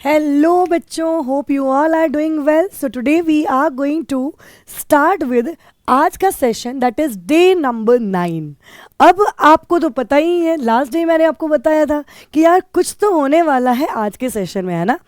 Hello बच्चों, hope you all are doing well. So today we are going to start with आज का session that is day number 9। अब आपको तो पता ही है, लास्ट डे मैंने आपको बताया था कि यार कुछ तो होने वाला है आज के सेशन में, है ना।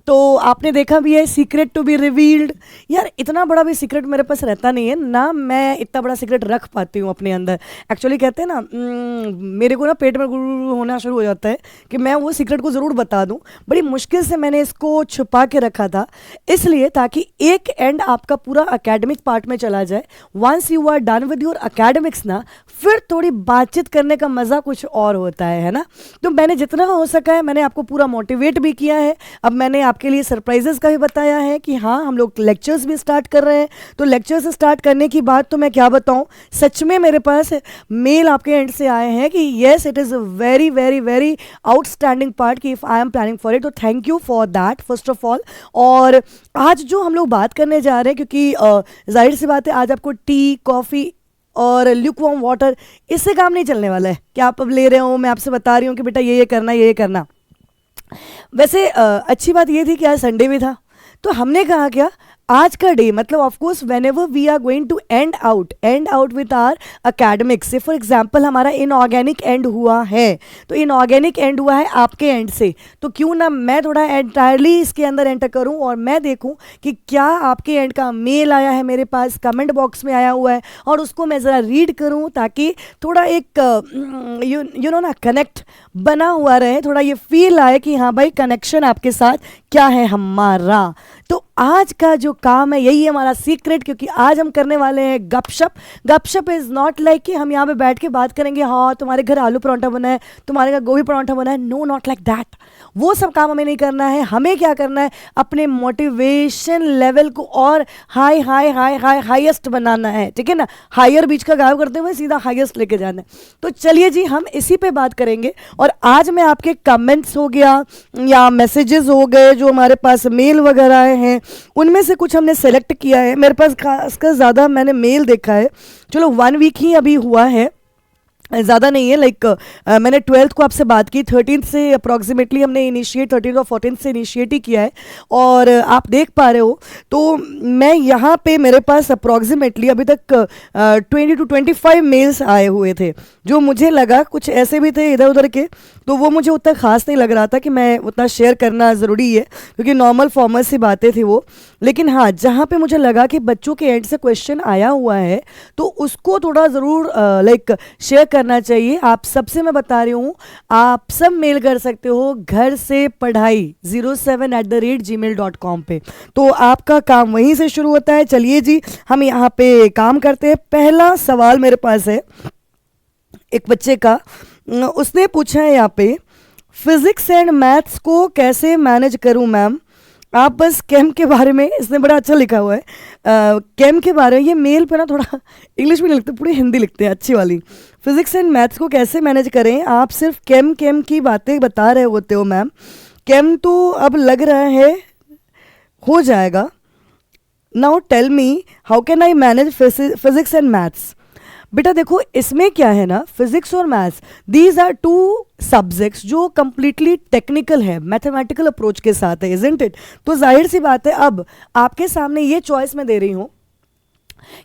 तो आपने देखा भी है सीक्रेट टू बी रिवील्ड। यार इतना बड़ा भी सीक्रेट मेरे पास रहता नहीं है ना, मैं इतना बड़ा सीक्रेट रख पाती हूँ अपने अंदर। एक्चुअली कहते हैं ना, मेरे को ना पेट में गुड़ होना शुरू हो जाता है कि मैं वो सीक्रेट को ज़रूर बता दूँ। बड़ी मुश्किल से मैंने इसको छुपा के रखा था, इसलिए ताकि एक एंड आपका पूरा अकेडमिक पार्ट में चला जाए। Once you are done with your academics ना, फिर थोड़ी बातचीत करने का मज़ा कुछ और होता है ना। तो मैंने जितना हो सका है मैंने आपको पूरा मोटिवेट भी किया है। अब मैंने आपके लिए सरप्राइजेस का भी बताया है कि हाँ, हम लोग लेक्चर्स भी स्टार्ट कर रहे हैं। तो लेक्चर्स स्टार्ट करने की बात तो मैं क्या बताऊँ, सच में मेरे पास मेल आपके एंड से आए हैं कि yes it is a very very very outstanding part कि if I am planning for it. तो thank you for that first of all. और आज जो हम लोग बात करने जा रहे हैं, क्योंकि जाहिर सी बात है आज आपको टी, कॉफ़ी और ल्यूकवार्म वाटर इससे काम नहीं चलने वाला है कि आप अब ले रहे हो, मैं आपसे बता रही हूँ कि बेटा ये करना, ये करना। वैसे अच्छी बात ये थी कि आज संडे भी था, तो हमने कहा क्या आज का डे मतलब of course whenever we are going to end out with our academics. Say for example हमारा इनऑर्गेनिक एंड हुआ है, तो इनऑर्गेनिक एंड हुआ है आपके एंड से, तो क्यों ना मैं थोड़ा एंटायरली इसके अंदर एंटर करूं और मैं देखूं कि क्या आपके एंड का मेल आया है, मेरे पास कमेंट बॉक्स में आया हुआ है, और उसको मैं ज़रा रीड करूं ताकि थोड़ा एक यू नो ना कनेक्ट बना हुआ रहे, थोड़ा ये फील आए कि हाँ भाई कनेक्शन आपके साथ क्या है हमारा। तो आज का जो काम है यही है हमारा सीक्रेट, क्योंकि आज हम करने वाले हैं गपशप। गपशप इज़ नॉट लाइक कि हम यहाँ पे बैठ के बात करेंगे, हाँ तुम्हारे घर आलू पराठा बना है, तुम्हारे घर गोभी पराठा बना है। No, not like that. वो सब काम हमें नहीं करना है। हमें क्या करना है, अपने मोटिवेशन लेवल को और हाईएस्ट बनाना है, ठीक है ना। हायर बीच का गायब करते हुए सीधा हाईएस्ट लेके जाना है। तो चलिए जी, हम इसी पे बात करेंगे। और आज मैं आपके कमेंट्स हो गया या मैसेजेस हो गए, जो हमारे पास मेल वगैरह आए हैं, उनमें से कुछ हमने सेलेक्ट किया है। मेरे पास खासकर ज़्यादा मैंने मेल देखा है, चलो 1 वीक ही अभी हुआ है, ज़्यादा नहीं है। मैंने 12th को आपसे बात की, 13th से अप्रॉक्सीमेटली हमने इनिशिएट 13th और 14th से इनिशिएट ही किया है। और आप देख पा रहे हो तो मैं यहाँ पे मेरे पास अप्रॉक्सीमेटली अभी तक 20 to 25 मेल्स आए हुए थे, जो मुझे लगा कुछ ऐसे भी थे इधर उधर के, तो वो मुझे उतना ख़ास नहीं लग रहा था कि मैं उतना शेयर करना ज़रूरी है, क्योंकि नॉर्मल फॉर्मल सी बातें थी वो। लेकिन हाँ, जहाँ पे मुझे लगा कि बच्चों के एंड से क्वेश्चन आया हुआ है तो उसको थोड़ा ज़रूर शेयर करना चाहिए। आप सबसे मैं बता रही हूँ, आप सब मेल कर सकते हो घर से पढ़ाई 07@gmail.com पे, तो आपका काम वहीं से शुरू होता है। चलिए जी, हम यहाँ पे काम करते हैं। पहला सवाल मेरे पास है एक बच्चे का, उसने पूछा है यहाँ पे, फिजिक्स एंड मैथ्स को कैसे मैनेज करूँ मैम। आप बस केम के बारे में, इसने बड़ा अच्छा लिखा हुआ है केम के बारे में। ये मेल पे ना थोड़ा इंग्लिश में नहीं लिखते, पूरी हिंदी लिखते हैं अच्छी वाली। फिजिक्स एंड मैथ्स को कैसे मैनेज करें, आप सिर्फ केम की बातें बता रहे होते हो मैम। केम तो अब लग रहा है हो जाएगा। Now tell me how can I manage physics and maths. बेटा देखो, इसमें क्या है ना, फिजिक्स और मैथ्स दीज आर 2 सब्जेक्ट्स जो कंप्लीटली टेक्निकल है, मैथमेटिकल अप्रोच के साथ है, इजंट इट। तो जाहिर सी बात है, अब आपके सामने ये चॉइस मैं दे रही हूँ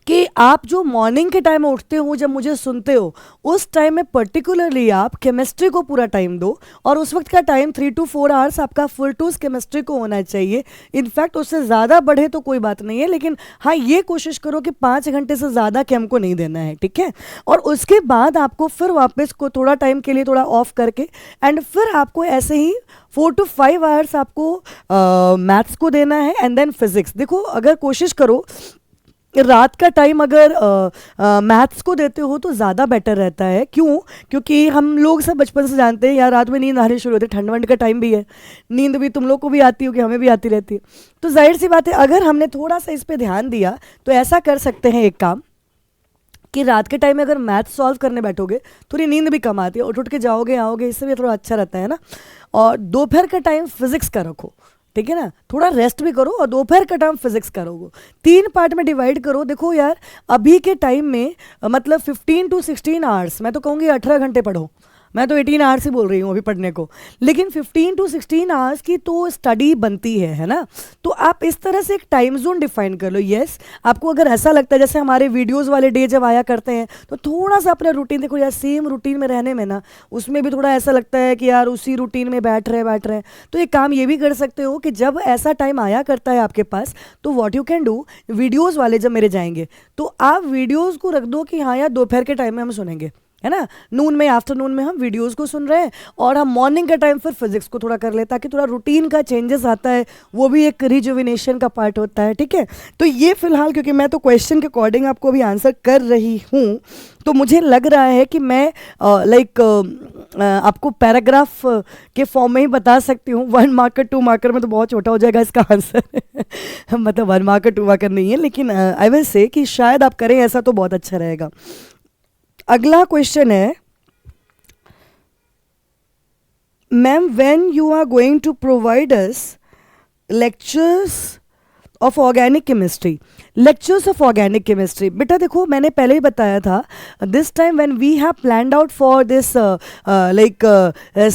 कि आप जो मॉर्निंग के टाइम में उठते हो, जब मुझे सुनते हो, उस टाइम में पर्टिकुलरली आप केमिस्ट्री को पूरा टाइम दो, और उस वक्त का टाइम 3 to 4 आवर्स आपका फुल टू केमिस्ट्री को होना चाहिए। इनफैक्ट उससे ज़्यादा बढ़े तो कोई बात नहीं है, लेकिन हाँ ये कोशिश करो कि 5 घंटे से ज़्यादा केम को नहीं देना है, ठीक है। और उसके बाद आपको फिर वापस को थोड़ा टाइम के लिए थोड़ा ऑफ करके, एंड फिर आपको ऐसे ही 4 to 5 आवर्स आपको मैथ्स को देना है, एंड देन फिजिक्स। देखो, अगर कोशिश करो रात का टाइम अगर मैथ्स को देते हो तो ज़्यादा बेटर रहता है। क्यों? क्योंकि हम लोग सब बचपन से जानते हैं यार, रात में नींद आनी शुरू होती है, ठंड वंड का टाइम भी है, नींद भी तुम लोग को भी आती होगी, हमें भी आती रहती है। तो जाहिर सी बात है, अगर हमने थोड़ा सा इस पर ध्यान दिया तो ऐसा कर सकते हैं एक काम कि रात के टाइम में अगर मैथ सॉल्व करने बैठोगे, थोड़ी नींद भी कम आती है, उठ के जाओगे आओगे, इससे भी थोड़ा अच्छा रहता है ना। और दोपहर का टाइम फिजिक्स का रखो, ठीक है ना, थोड़ा रेस्ट भी करो, और दोपहर का टाइम फिजिक्स करोगे, 3 पार्ट में डिवाइड करो। देखो यार, अभी के टाइम में मतलब 15 to 16 आवर्स, मैं तो कहूँगी 18 घंटे पढ़ो। मैं तो 18 आवर्स ही बोल रही हूँ अभी पढ़ने को, लेकिन 15 to 16 आवर्स की तो स्टडी बनती है ना। तो आप इस तरह से एक टाइम जोन डिफाइन कर लो। यस, आपको अगर ऐसा लगता है जैसे हमारे वीडियोस वाले डे जब आया करते हैं तो थोड़ा सा अपना रूटीन देखो यार, सेम रूटीन में रहने में ना उसमें भी थोड़ा ऐसा लगता है कि यार उसी रूटीन में बैठ रहे। तो एक काम ये भी कर सकते हो कि जब ऐसा टाइम आया करता है आपके पास, तो what you can do, videos वाले जब मेरे जाएंगे तो आप वीडियोस को रख दो कि हाँ यार दोपहर के टाइम में हम सुनेंगे, है ना, नून में आफ्टरनून में हम वीडियोस को सुन रहे हैं, और हम मॉर्निंग का टाइम फिर फिजिक्स को थोड़ा कर ले, ताकि थोड़ा रूटीन का चेंजेस आता है, वो भी एक रिजुविनेशन का पार्ट होता है। ठीक है, तो ये फिलहाल क्योंकि मैं तो क्वेश्चन के अकॉर्डिंग आपको अभी आंसर कर रही हूँ, तो मुझे लग रहा है कि मैं आपको पैराग्राफ के फॉर्म में ही बता सकती हूँ। 1 मार्कर 2 मार्कर में तो बहुत छोटा हो जाएगा इसका आंसर मतलब 1 मार्कर 2 मार्कर नहीं है, लेकिन आई विल से कि शायद आप करें ऐसा तो बहुत अच्छा रहेगा। अगला क्वेश्चन है, ma'am when you are going to provide us lectures of organic chemistry, lectures of organic chemistry. बेटा देखो मैंने पहले ही बताया था, this time when we have planned out for this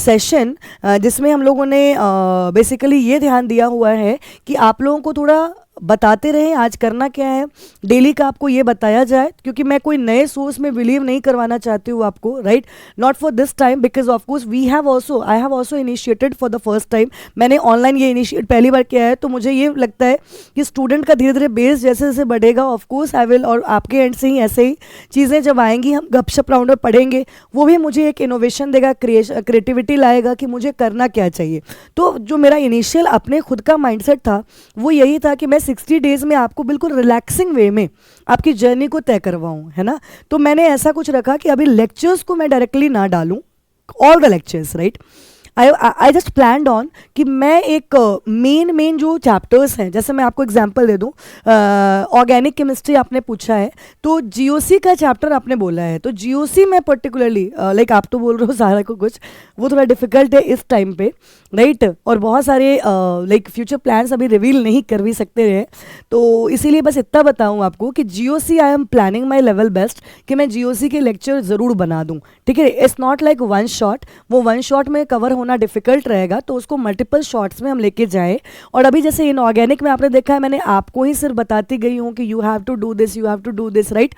session, जिसमें हम लोगों ने बेसिकली ये ध्यान दिया हुआ है कि आप लोगों को थोड़ा बताते रहें आज करना क्या है, डेली का आपको ये बताया जाए, क्योंकि मैं कोई नए सोर्स में बिलीव नहीं करवाना चाहती हूँ आपको, right, not for this time, because of course we have also, I have also initiated for the first time, मैंने ऑनलाइन ये इनिशिएट पहली बार किया है, तो मुझे ये लगता है कि स्टूडेंट का धीरे धीरे बेस जैसे जैसे बढ़ेगा, ऑफ कोर्स आई विल, और आपके एंड से ही ऐसे ही चीज़ें जब आएंगी, हम गपशप राउंड में पढ़ेंगे, वो भी मुझे एक इनोवेशन देगा, क्रिएटिविटी लाएगा कि मुझे करना क्या चाहिए। तो जो मेरा इनिशियल अपने खुद का माइंडसेट था वो यही था कि मैं 60 डेज में आपको बिल्कुल रिलैक्सिंग वे में आपकी जर्नी को तय करवाऊं, है ना। तो मैंने ऐसा कुछ रखा कि अभी लेक्चर्स को मैं डायरेक्टली ना डालूं, all the lectures, right, I just planned on कि मैं एक मेन जो चैप्टर्स हैं, जैसे मैं आपको एग्जांपल दे दूं, ऑर्गेनिक केमिस्ट्री आपने पूछा है, तो जीओसी का चैप्टर आपने बोला है, तो जीओसी में पर्टिकुलरली लाइक आप तो बोल रहे हो सारा को कुछ वो थोड़ा डिफिकल्ट है इस टाइम पे, राइट, और बहुत सारे लाइक फ्यूचर प्लान्स अभी रिवील नहीं कर भी सकते हैं, तो इसीलिए बस इतना बताऊँ आपको कि GOC I am planning my level best कि मैं जीओसी के लेक्चर ज़रूर बना दूँ। ठीक है, it's not like one shot, वो वन शॉट में कवर होना डिफिकल्ट रहेगा, तो उसको मल्टीपल शॉट्स में हम लेके जाएं। और अभी जैसे इन ऑर्गेनिक में आपने देखा है, मैंने आपको ही सिर्फ बताती गई हूँ कि you have to do this, you have to do this, right,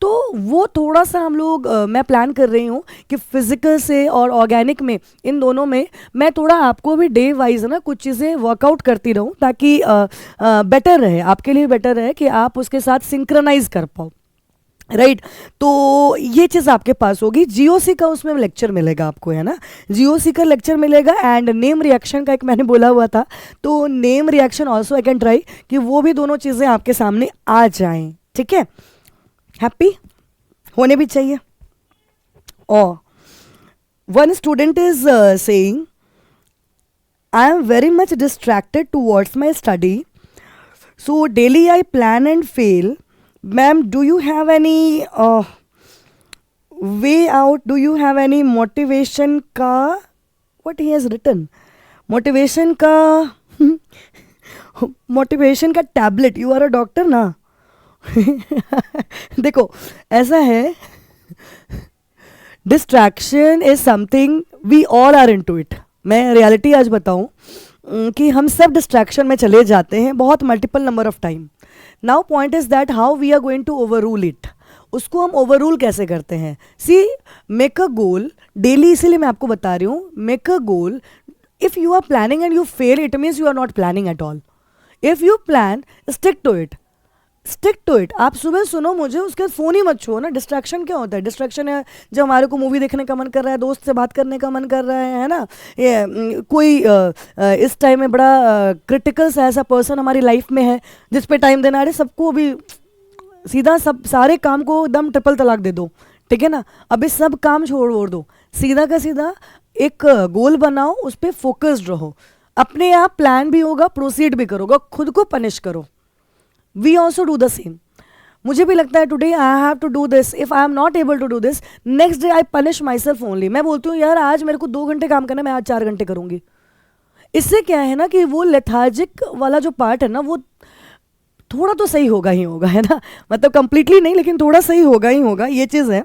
तो वो थोड़ा सा हम लोग मैं प्लान कर रही हूँ कि फिजिकल से और ऑर्गेनिक में, इन दोनों में मैं थोड़ा आपको भी डे वाइज ना कुछ चीज़ें वर्कआउट करती रहूँ, ताकि बेटर रहे, आपके लिए बेटर रहे कि आप उसके साथ सिंक्रोनाइज कर पाओ, राइट। तो ये चीज़ आपके पास होगी। जीओसी का उसमें लेक्चर मिलेगा आपको, है ना, जीओसी का लेक्चर मिलेगा, एंड नेम रिएक्शन का एक मैंने बोला हुआ था, तो name reaction also I can try कि वो भी दोनों चीज़ें आपके सामने आ जाएं। ठीक है, हैप्पी होने भी चाहिए। और one student is saying, I am very much distracted towards my study, so daily I plan and fail. Ma'am, do you have any way out? Do you have any motivation ka? What he has written? Motivation ka motivation का tablet. You are a doctor ना देखो ऐसा है, distraction is something we all are into it. मैं reality आज बताऊं कि हम सब डिस्ट्रैक्शन में चले जाते हैं बहुत multiple number of time. Now point is that how we are going to overrule it. उसको हम ओवर रूल कैसे करते हैं? सी, मेक अ गोल डेली, इसीलिए मैं आपको बता रही हूँ, make a goal. If you are planning and you fail, it means you are not planning at all. If you plan, stick to it, stick to it. आप सुबह सुनो मुझे, उसके बाद फ़ोन ही मत छुओ ना। डिस्ट्रैक्शन क्या होता है? डिस्ट्रैक्शन है जब हमारे को मूवी देखने का मन कर रहा है, दोस्त से बात करने का मन कर रहा है ना, ये कोई इस टाइम में बड़ा क्रिटिकल सा ऐसा पर्सन हमारी लाइफ में है जिस पे टाइम देना। अरे सबको अभी सीधा सब सारे काम को एकदम ट्रिपल तलाक दे दो, ठीक है ना। अभी सब काम छोड़ वोड़ दो, सीधा का सीधा एक गोल बनाओ, उस पर फोकस्ड रहो, अपने आप प्लान भी होगा, प्रोसीड भी करोगे, खुद को पनिश करो। We also do the same. मुझे भी लगता है today I have to do this, if I am not able to do this, next day I punish myself only. मैं बोलती हूँ यार आज मेरे को 2 घंटे काम करना है, मैं आज 4 घंटे करूँगी। इससे क्या है ना कि वो लेथार्जिक वाला जो पार्ट है ना, वो थोड़ा तो सही होगा ही होगा, है ना, मतलब कंप्लीटली नहीं लेकिन थोड़ा सही होगा ही होगा, ये चीज़ है।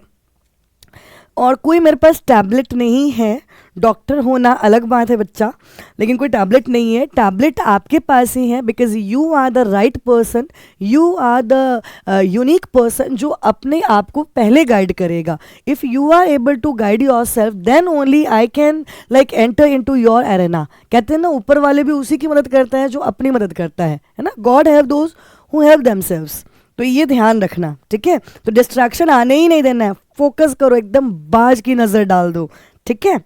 और कोई मेरे पास टैबलेट नहीं है, डॉक्टर होना अलग बात है बच्चा, लेकिन कोई टैबलेट नहीं है, टैबलेट आपके पास ही है, because you are the right person, you are the unique person जो अपने आप को पहले गाइड करेगा. If you are able to guide yourself then only I can like enter into your arena. कहते हैं ना ऊपर वाले भी उसी की मदद करता है जो अपनी मदद करता है ना. God have those who have themselves. तो ये ध्यान रखना, ठीक है. तो डिस्ट्रैक्शन आने ही नहीं देना है, फोकस करो, एकदम बाज की नज़र डाल दो, ठीक है.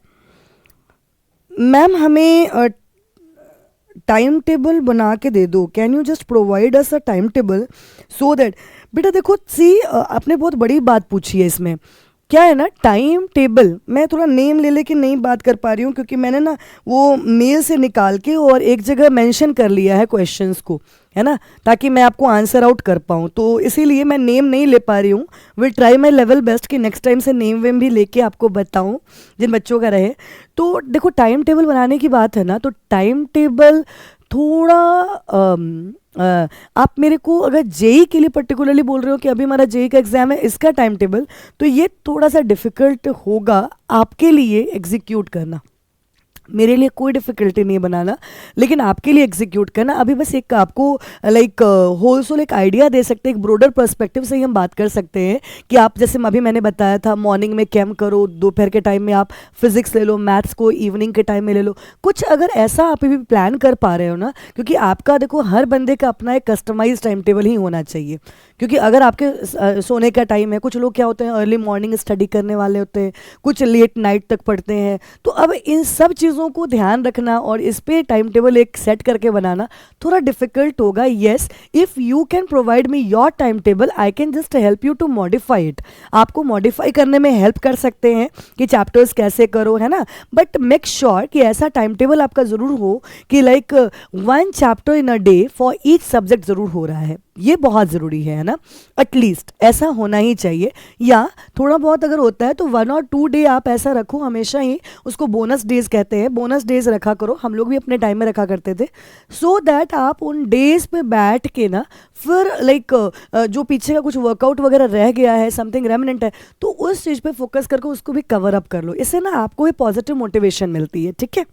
मैम हमें टाइम टेबल बना के दे दो, can you just provide us a time table so that. बेटा देखो सी आपने बहुत बड़ी बात पूछी है इसमें. क्या है ना, टाइम टेबल मैं थोड़ा नेम ले लेके नहीं बात कर पा रही हूँ क्योंकि मैंने ना वो मेल से निकाल के और एक जगह मेंशन कर लिया है क्वेश्चंस को, है ना, ताकि मैं आपको आंसर आउट कर पाऊँ. तो इसीलिए मैं नेम नहीं ले पा रही हूँ. Will try my level best कि नेक्स्ट टाइम से नेम वेम भी लेके आपको बताऊँ जिन बच्चों का रहे. तो देखो टाइम टेबल बनाने की बात है ना, तो टाइम टेबल थोड़ा आप मेरे को अगर जेई के लिए पर्टिकुलरली बोल रहे हो कि अभी हमारा जेई का एग्ज़ाम है, इसका टाइम टेबल, तो ये थोड़ा सा डिफ़िकल्ट होगा आपके लिए एग्जीक्यूट करना. मेरे लिए कोई डिफ़िकल्टी नहीं बनाना, लेकिन आपके लिए एग्जीक्यूट करना. अभी बस एक आपको लाइक होलसोल एक आइडिया दे सकते हैं, एक ब्रोडर पर्सपेक्टिव से ही हम बात कर सकते हैं कि आप जैसे अभी मैंने बताया था मॉर्निंग में कैम करो, दोपहर के टाइम में आप फिजिक्स ले लो, मैथ्स को इवनिंग के टाइम में ले लो. कुछ अगर ऐसा आप भी प्लान कर पा रहे हो ना, क्योंकि आपका देखो हर बंदे का अपना एक कस्टमाइज टाइम टेबल ही होना चाहिए. क्योंकि अगर आपके सोने का टाइम है, कुछ लोग क्या होते हैं अर्ली मॉर्निंग स्टडी करने वाले होते हैं, कुछ लेट नाइट तक पढ़ते हैं. तो अब इन सब चीज़ों को ध्यान रखना और इस पे टाइम टेबल एक सेट करके बनाना थोड़ा डिफिकल्ट होगा. Yes, if you can provide me your time table I can just help you to modify it. आपको मॉडिफाई करने में हेल्प कर सकते हैं कि चैप्टर्स कैसे करो, है ना. बट मेक श्योर कि ऐसा टाइम टेबल आपका ज़रूर हो कि like 1 chapter in a day for each subject ज़रूर हो रहा है. ये बहुत ज़रूरी है ना, एटलीस्ट ऐसा होना ही चाहिए. या थोड़ा बहुत अगर होता है तो 1 और 2 डे आप ऐसा रखो हमेशा ही, उसको बोनस डेज कहते हैं, बोनस डेज रखा करो. हम लोग भी अपने टाइम में रखा करते थे, सो दैट आप उन डेज पे बैठ के ना फिर लाइक जो पीछे का कुछ वर्कआउट वगैरह रह गया है, समथिंग रेमिनेंट है, तो उस चीज़ पे फोकस करके उसको भी कवर अप कर लो. इससे ना आपको भी पॉजिटिव मोटिवेशन मिलती है, ठीक है.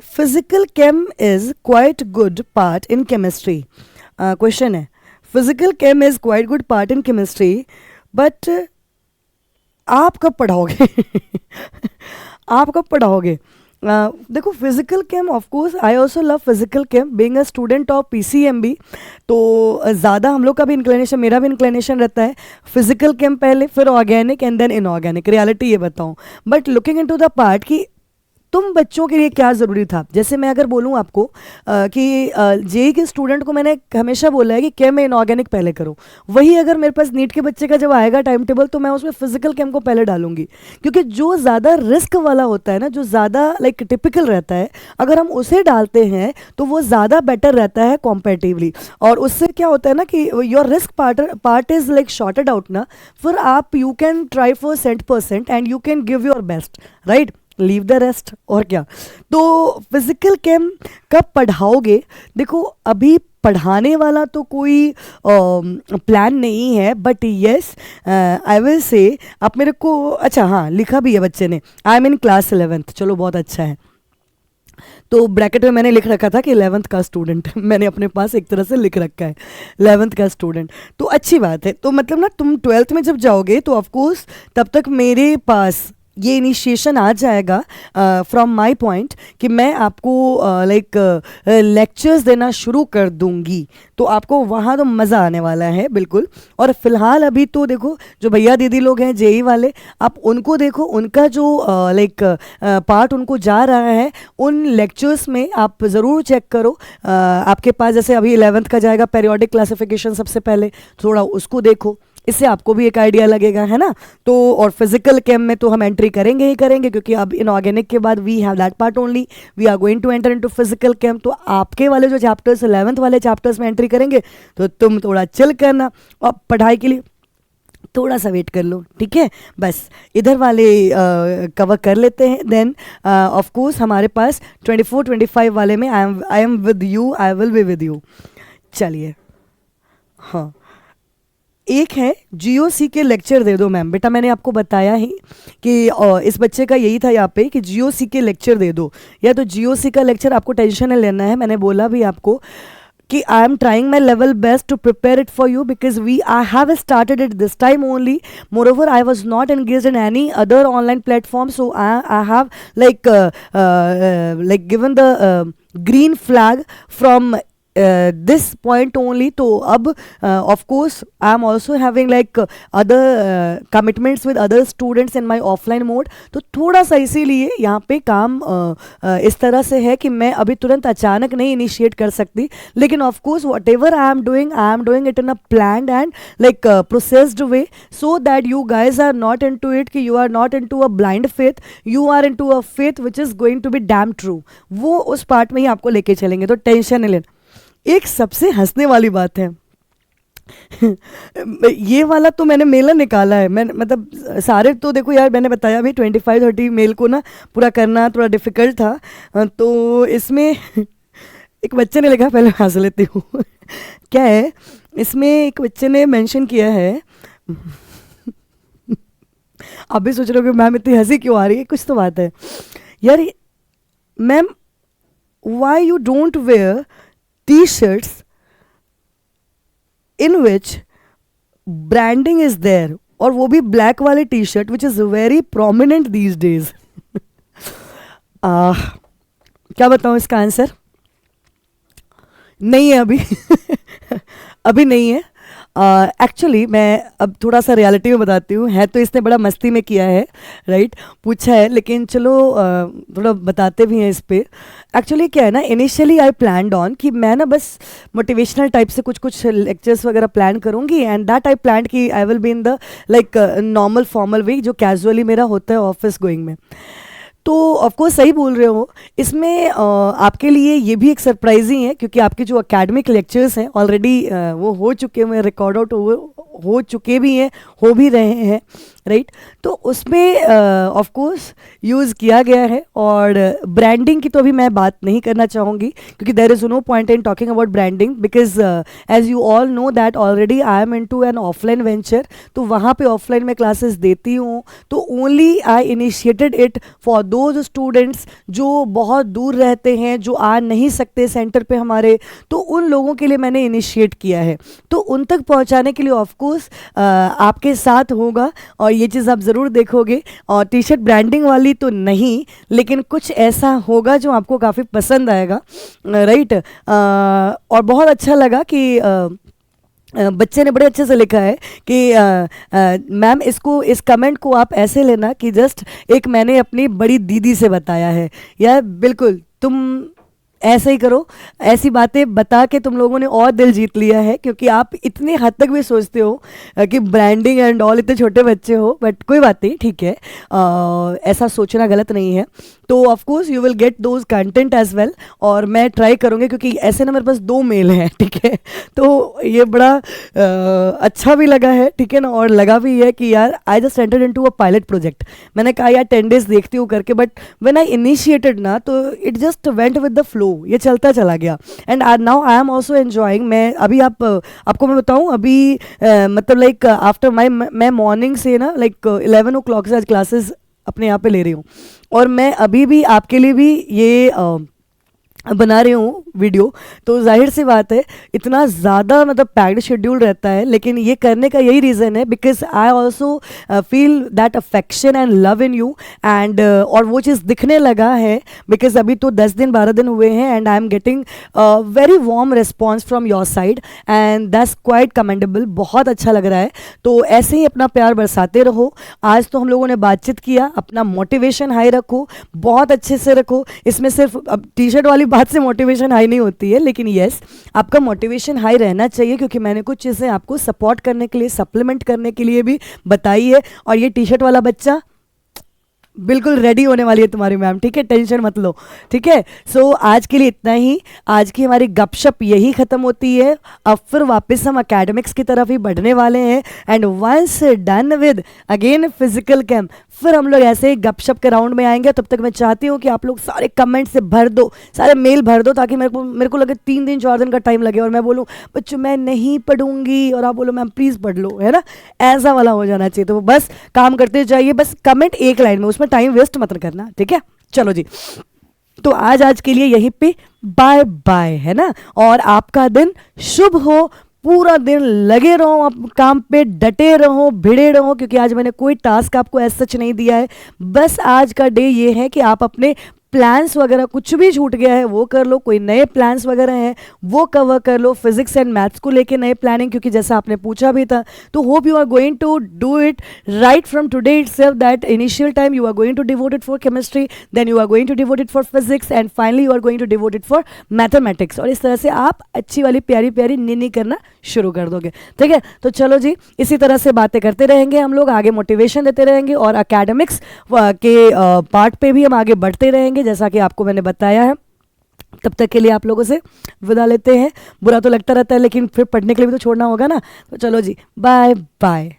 Physical chem is quite good part in chemistry. Question है, physical chem is quite good part in chemistry, but आप कब पढ़ाओगे? आप कब पढ़ाओगे? देखो physical chem of course I also love physical chem being a student of PCMB. तो ज़्यादा हम लोग का भी इंक्लिनेशन, मेरा भी इंक्लिनेशन रहता है फिजिकल केम पहले, फिर organic and then inorganic. Reality ये बताऊँ, but looking into the part कि तुम बच्चों के लिए क्या ज़रूरी था. जैसे मैं अगर बोलूँ आपको कि जेई के स्टूडेंट को मैंने हमेशा बोला है कि केम इनऑर्गेनिक पहले करो. वही अगर मेरे पास नीट के बच्चे का जब आएगा टाइम टेबल, तो मैं उसमें फिजिकल केम को पहले डालूंगी, क्योंकि जो ज़्यादा रिस्क वाला होता है ना, जो ज़्यादा लाइक टिपिकल रहता है, अगर हम उसे डालते हैं तो वो ज़्यादा बेटर रहता है कॉम्पेरेटिवली. और उससे क्या होता है ना कि your risk part is like shorted out ना. फिर आप you can try for 100% and you can give your best, right, leave the rest. और क्या. तो फिजिकल केम कब पढ़ाओगे? देखो अभी पढ़ाने वाला तो कोई प्लान नहीं है, but yes I will say आप मेरे को, अच्छा हाँ लिखा भी है बच्चे ने, I am in class 11th. चलो बहुत अच्छा है. तो ब्रैकेट में मैंने लिख रखा था कि 11th का स्टूडेंट. मैंने अपने पास एक तरह से लिख रखा है 11th का स्टूडेंट. तो अच्छी बात है. तो मतलब ना तुम 12th में जब जाओगे तो ऑफकोर्स तब तक मेरे पास ये इनिशिएशन आ जाएगा फ्रॉम माय पॉइंट कि मैं आपको लाइक लेक्चर्स देना शुरू कर दूंगी. तो आपको वहाँ तो मज़ा आने वाला है बिल्कुल. और फिलहाल अभी तो देखो जो भैया दीदी लोग हैं जेई वाले, आप उनको देखो, उनका जो लाइक पार्ट उनको जा रहा है, उन लेक्चर्स में आप ज़रूर चेक करो. आपके पास जैसे अभी 11th का जाएगा पेरियोडिक क्लासिफिकेशन, सबसे पहले थोड़ा उसको देखो, इससे आपको भी एक आइडिया लगेगा, है ना. तो और फिजिकल केम में तो हम एंट्री करेंगे ही करेंगे, क्योंकि अब इनऑर्गेनिक के बाद we have that part only, we are going to enter into physical chem. तो आपके वाले जो चैप्टर्स 11th वाले चैप्टर्स में एंट्री करेंगे, तो तुम थोड़ा चिल करना और पढ़ाई के लिए थोड़ा सा वेट कर लो, ठीक है. बस इधर वाले कवर कर लेते हैं. देन ऑफ कोर्स हमारे पास 24-25 वाले में I am with you, I will be with you. चलिए हाँ, एक है जीओसी के लेक्चर दे दो मैम। बेटा मैंने आपको बताया ही कि इस बच्चे का यही था यहाँ पे कि जीओसी के लेक्चर दे दो, या तो जीओसी का लेक्चर आपको टेंशन नहीं लेना है। मैंने बोला भी आपको कि I am trying my level best to prepare it for you because we I have started it this time only. Moreover I was not engage in any other online platform, so I have like given the green flag from this point only. तो अब of course I am also having like other commitments with other students in my offline mode. तो थोड़ा सा इसीलिए यहाँ पे काम इस तरह से है कि मैं अभी तुरंत अचानक नहीं इनिशिएट कर सकती, लेकिन of course whatever I am doing it in a planned and like processed way, so that you guys are not into it कि you are not into a blind faith, you are into a faith which is going to be damn true. वो उस part में ही आपको लेके चलेंगे, तो tension नहीं लेना। एक सबसे हंसने वाली बात है ये वाला तो मैंने मेला निकाला है, मैंने मतलब सारे तो देखो यार, मैंने बताया भी 25-30 मेल को ना पूरा करना थोड़ा डिफ़िकल्ट था। तो इसमें एक बच्चे ने लिखा, पहले हंस लेती हूँ क्या है इसमें, एक बच्चे ने मेंशन किया है आप भी सोच रहे हो कि मैम इतनी हंसी क्यों आ रही है, कुछ तो बात है यार। Ma'am why you don't wear T-shirts in which branding is there, और वो भी ब्लैक वाले T shirt which is very prominent these days. क्या बताऊँ इसका आंसर? नहीं है अभी अभी नहीं है। एक्चुअली मैं अब थोड़ा सा रियलिटी में बताती हूँ, है तो इसने बड़ा मस्ती में किया है, राइट, पूछा है, लेकिन चलो थोड़ा बताते भी हैं इस पे। एक्चुअली क्या है ना, इनिशियली आई प्लान्ड ऑन कि मैं ना बस मोटिवेशनल टाइप से कुछ कुछ लेक्चर्स वगैरह प्लान करूँगी, एंड दैट आई प्लान कि I will be in the like normal formal way जो कैजुअली मेरा होता है ऑफिस गोइंग में। तो ऑफकोर्स सही बोल रहे हो, इसमें आपके लिए ये भी एक सरप्राइज ही है, क्योंकि आपके जो एकेडमिक लेक्चर्स हैं ऑलरेडी वो हो चुके हुए, रिकॉर्ड आउट हो चुके भी हैं, हो भी रहे हैं, राइट। तो उसमें ऑफकोर्स यूज़ किया गया है, और ब्रांडिंग की तो अभी मैं बात नहीं करना चाहूँगी, क्योंकि there is no point in talking about branding, because as you all know that already I am into an offline venture. तो वहाँ पे ऑफलाइन में क्लासेस देती हूँ, तो only I initiated it for those students जो बहुत दूर रहते हैं, जो आ नहीं सकते सेंटर पे हमारे, तो उन लोगों के लिए मैंने इनिशिएट किया है। तो उन तक पहुँचाने के लिए ऑफकोर्स आपके साथ होगा, और ये चीज़ आप ज़रूर देखोगे। और टी शर्ट ब्रांडिंग वाली तो नहीं, लेकिन कुछ ऐसा होगा जो आपको काफ़ी पसंद आएगा, राइट। और बहुत अच्छा लगा कि बच्चे ने बड़े अच्छे से लिखा है कि मैम इसको, इस कमेंट को आप ऐसे लेना कि जस्ट एक मैंने अपनी बड़ी दीदी से बताया है। यार बिल्कुल तुम ऐसे ही करो, ऐसी बातें बता के तुम लोगों ने और दिल जीत लिया है, क्योंकि आप इतने हद तक भी सोचते हो कि ब्रांडिंग एंड ऑल, इतने छोटे बच्चे हो, बट कोई बात नहीं, ठीक है, ऐसा सोचना गलत नहीं है। तो of course you will get those content as well, और मैं ट्राई करूँगी, क्योंकि ऐसे ना मेरे पास 2 मेल हैं, ठीक है। तो ये बड़ा अच्छा भी लगा है, ठीक है ना, और लगा भी है कि यार I just entered into a pilot project. मैंने कहा यार 10 डेज देखती हूँ करके, बट व्हेन आई इनिशिएटेड ना, तो it just went with the flow, ये चलता चला गया, and now I am also enjoying. मैं अभी आपको मैं बताऊँ, अभी मतलब लाइक आफ्टर मैं मॉर्निंग से ना लाइक 11 o'clock से आज क्लासेस अपने यहाँ पे ले रही हूँ, और मैं अभी भी आपके लिए भी ये बना रही हूँ वीडियो। तो जाहिर सी बात है इतना ज़्यादा मतलब पैक्ड शेड्यूल रहता है, लेकिन ये करने का यही रीज़न है because I also feel that affection and love in you, and और वो चीज़ दिखने लगा है, बिकॉज अभी तो 10 दिन 12 दिन हुए हैं, and I am getting very warm response from your side, and that's quite commendable, बहुत अच्छा लग रहा है। तो ऐसे ही अपना प्यार बरसाते रहो। आज तो हम लोगों ने बातचीत किया, अपना मोटिवेशन हाई रखो, बहुत अच्छे से रखो। इसमें सिर्फ अब टी शर्ट वाली बात से मोटिवेशन हाई नहीं होती है, लेकिन यस आपका मोटिवेशन हाई रहना चाहिए, क्योंकि मैंने कुछ चीज़ें आपको सपोर्ट करने के लिए, सप्लीमेंट करने के लिए भी बताई है। और ये टी शर्ट वाला बच्चा बिल्कुल रेडी होने वाली है तुम्हारी मैम, ठीक है, टेंशन मत लो, ठीक है। सो आज के लिए इतना ही, आज की हमारी गपशप यही ख़त्म होती है। अब फिर वापस हम एकेडमिक्स की तरफ ही बढ़ने वाले हैं, and once done with again physical camp, फिर हम लोग ऐसे ही गपशप के राउंड में आएंगे। तब तक मैं चाहती हूँ कि आप लोग सारे कमेंट से भर दो, सारे मेल भर दो, ताकि मेरे को लगे 3 दिन 4 दिन का टाइम लगे और मैं बोलूँ बच्चों मैं नहीं पढ़ूंगी और आप बोलो मैम प्लीज़ पढ़ लो, है ना, ऐसा वाला हो जाना चाहिए। तो बस काम करते जाइए, बस कमेंट एक लाइन में, उसमें टाइम वेस्ट मत करना, ठीक है। चलो जी, तो आज के लिए यहीं पे बाय बाय, है ना। और आपका दिन शुभ हो, पूरा दिन लगे रहो, आप काम पे डटे रहो, भिड़े रहो, क्योंकि आज मैंने कोई टास्क आपको ऐसा सच नहीं दिया है। बस आज का डे ये है कि आप अपने प्लान्स वगैरह कुछ भी छूट गया है वो कर लो, कोई नए प्लान्स वगैरह हैं वो कवर कर लो, फिजिक्स एंड मैथ्स को लेके नए प्लानिंग, क्योंकि जैसा आपने पूछा भी था। तो hope you are going to do it right from today itself, that initial time you are going to devote it for chemistry, then you are going to devote it for physics, and finally you are going to devote it for mathematics. और इस तरह से आप अच्छी वाली प्यारी प्यारी नीनी करना शुरू कर दोगे, ठीक है। तो चलो जी, इसी तरह से बातें करते रहेंगे हम लोग, आगे मोटिवेशन देते रहेंगे और एकेडमिक्स के पार्ट पे भी हम आगे बढ़ते रहेंगे, जैसा कि आपको मैंने बताया है। तब तक के लिए आप लोगों से विदा लेते हैं। बुरा तो लगता रहता है, लेकिन फिर पढ़ने के लिए भी तो छोड़ना होगा ना। तो चलो जी, बाय बाय।